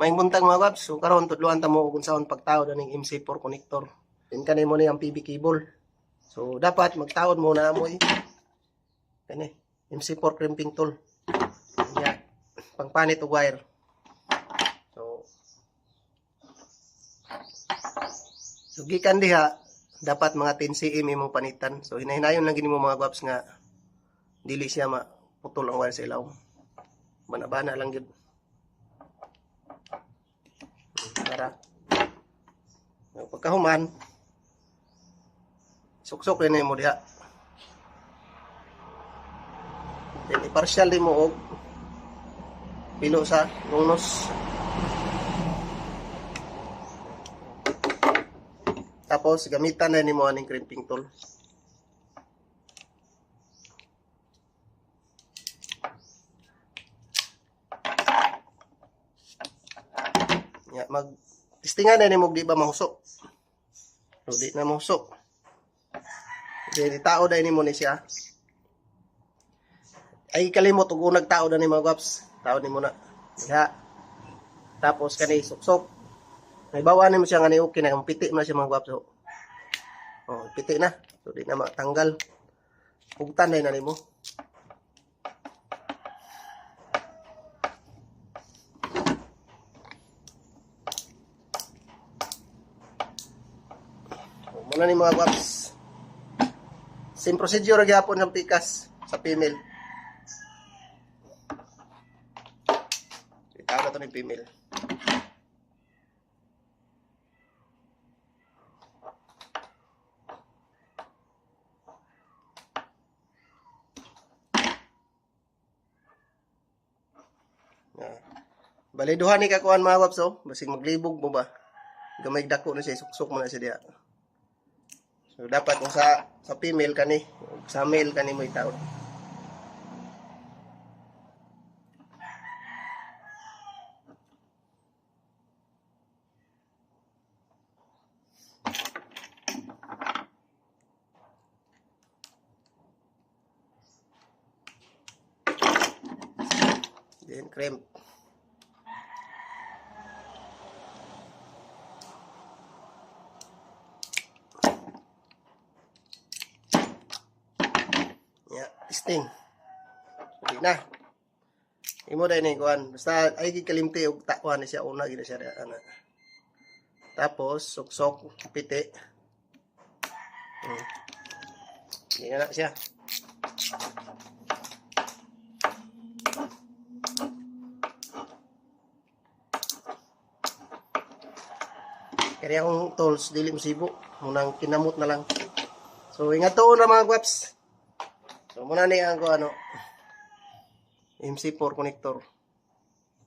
Maing buntag mga guwaps. So karon tudluan ta mo kung saan pagtawod aning MC4 connector. Then kanay mo ni ang PB cable. So dapat magtawod mo na mo kani MC4 crimping tool. Ya, pangpanit og wire. So gikan diha dapat mga 10 cm imong panitan. So hinahinayon lang gini mo mga guwaps nga dili siya maputol ang wire sa ilaw. Bana-bana lang gyud. Para pagkahuman suksok rin mo diha. Then i-partial din mo og pilo sa lunos. Tapos gamitan na nimo aning crimping tool. Ya, mag-testingan na nimo di ba mahusok. So, di na mahusok. Then itao na nimo ni siya. Ay kalimot ug unag tao na ni mga guwaps. Tao nimo na. Ya. Tapos kani suksok. May bawa nimo siya nga ni okay na piti na siya mga guwaps. Oh, piti na. So di na matanggal. Pugtan na nimo. Muna ni mga guwaps. Same procedure gyapon ng pikas sa female. Itaw na to ni female. Bali duha ni kakuan mga guwaps oh. Basig maglibog mo ba. Gamay dako na siya, suksok mo na siya diha. So dapat kung sa female kani, sa male kani mo itaw. Then crimp. Testing. Hindi na. Imo dai ni kuan. Basta ay gikalimti og takuan ni siya una gid siya ana. Tapos suksok piti. Hindi na siya. Kaya akong tools dili masibo. Munang kinamot na lang. So ingat to na mga guwaps. So muna ni ang MC4 connector.